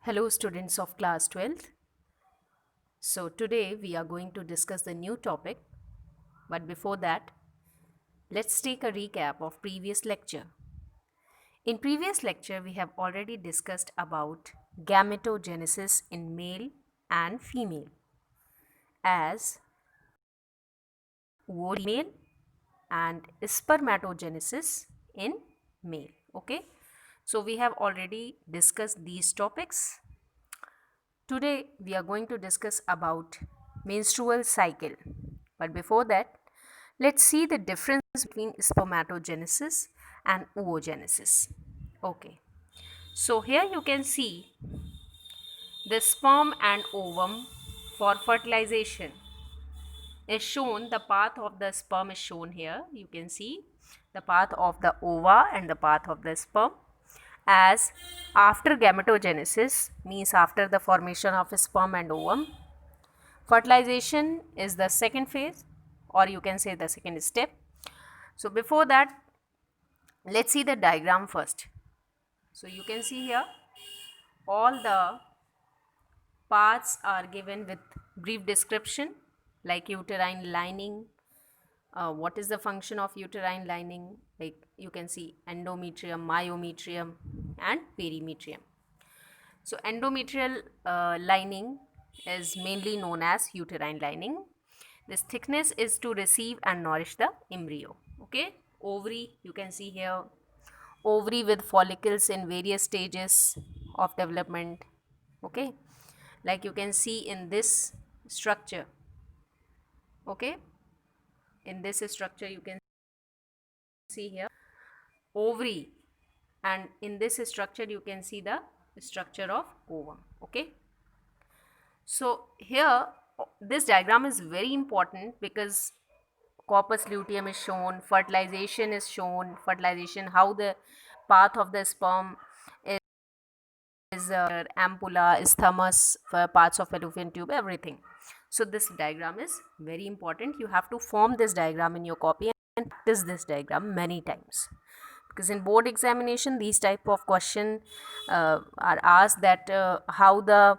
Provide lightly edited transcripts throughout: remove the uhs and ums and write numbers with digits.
Hello students of class 12th. So today we are going to discuss the new topic, but before that let's take a recap of previous lecture. In previous lecture we have already discussed about gametogenesis in male and female as female and spermatogenesis in male. Okay, so we have already discussed these topics. Today we are going to discuss about menstrual cycle. But before that, let's see the difference between spermatogenesis and oogenesis. Okay. So here you can see the sperm and ovum for fertilization is shown. The path of the sperm is shown here. You can see the path of the ova and the path of the sperm. As after gametogenesis, means after the formation of sperm and ovum, fertilization is the second phase, or you can say the second step. So before that, let's see the diagram first. So you can see here all the parts are given with brief description, like uterine lining, what is the function of uterine lining, like you can see endometrium, myometrium and perimetrium. So endometrial lining is mainly known as uterine lining. This thickness is to receive and nourish the embryo. Okay, ovary, you can see here ovary with follicles in various stages of development. Okay, like you can see in this structure. Okay, in this structure you can see here ovary, and in this structure you can see the structure of ovum. Okay, so here this diagram is very important because corpus luteum is shown, fertilization is shown, fertilization, how the path of the sperm is ampulla, isthmus, parts of fallopian tube, everything. So this diagram is very important. You have to form this diagram in your copy and practice this diagram many times, because in board examination these type of question are asked, that how the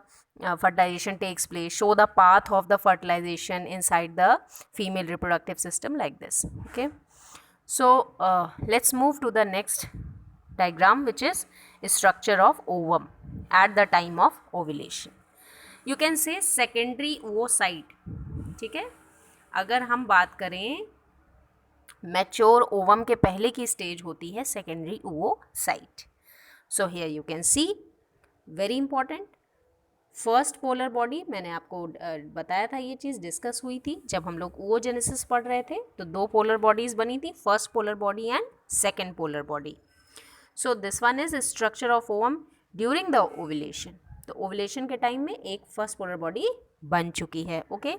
fertilization takes place, show the path of the fertilization inside the female reproductive system, like this. Okay, so let's move to the next diagram, which is structure of ovum at the time of ovulation. You can say secondary oocyte. ठीक है, अगर हम बात करें mature ovum के पहले की stage होती है secondary oocyte. So here you can C very important first polar body, मैंने आपको बताया था, ये चीज़ डिस्कस हुई थी जब हम लोग oogenesis पढ़ रहे थे. तो दो पोलर बॉडीज़ बनी थी, first polar body and second polar body. So this one is structure of ovum during the ovulation. तो ओवुलेशन के टाइम में एक फर्स्ट पोलर बॉडी बन चुकी है. Okay,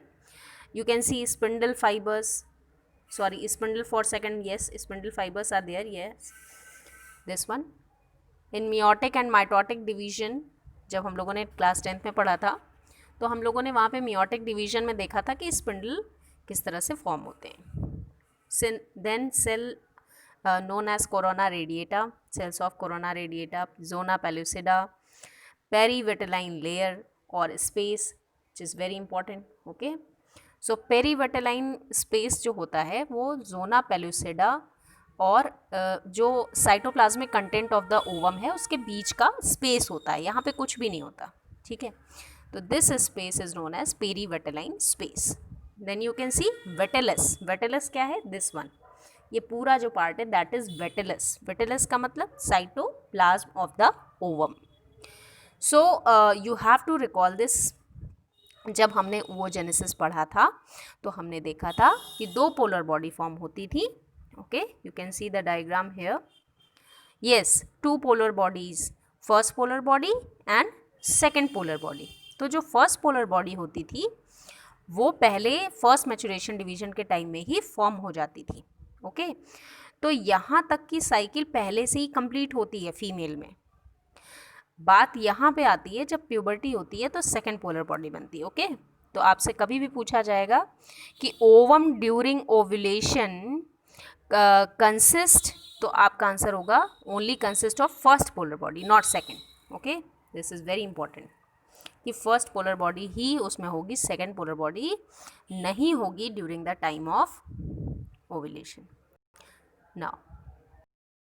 you can see spindle fibres, sorry spindle for second, yes spindle fibres are there, yes this one. In meiotic and mitotic division जब हम लोगों ने क्लास 10th में पढ़ा था, तो हम लोगों ने वहाँ पे मियोटिक डिवीजन में देखा था कि स्पिंडल किस तरह से फॉर्म होते हैं. Then cell known as corona radiata, cells of corona radiata, zona pellucida, perivitelline layer or space, which is very important. Okay, so perivitelline space जो होता है वो zona pellucida और जो cytoplasmic content of the ovum है उसके बीच का space होता है, यहाँ पे कुछ भी नहीं होता. ठीक है, तो this space is known as perivitelline space. Then you can see vitellus. Vitellus क्या है? दिस वन, ये पूरा जो पार्ट है दैट इज वेटेलस. वेटेलस का मतलब cytoplasm of the ovum. So you have to recall this. जब हमने oogenesis पढ़ा था तो हमने देखा था कि दो पोलर बॉडी फॉर्म होती थी. Okay, you can see the diagram here. Yes, two polar bodies, first polar body and second polar body. तो जो फर्स्ट पोलर बॉडी होती थी वो पहले फर्स्ट मैचुरेशन डिवीजन के टाइम में ही फॉर्म हो जाती थी. ओके, तो यहाँ तक की साइकिल पहले से ही कंप्लीट होती है फीमेल में. बात यहाँ पे आती है जब प्यूबर्टी होती है तो सेकेंड पोलर बॉडी बनती है. ओके, तो आपसे कभी भी पूछा जाएगा कि ओवम ड्यूरिंग ओव्यूलेशन कंसिस्ट, तो आपका आंसर होगा only consist of first polar body, not second. Okay, this is very important कि फर्स्ट पोलर बॉडी ही उसमें होगी, सेकेंड पोलर बॉडी नहीं होगी during the time of ovulation. Now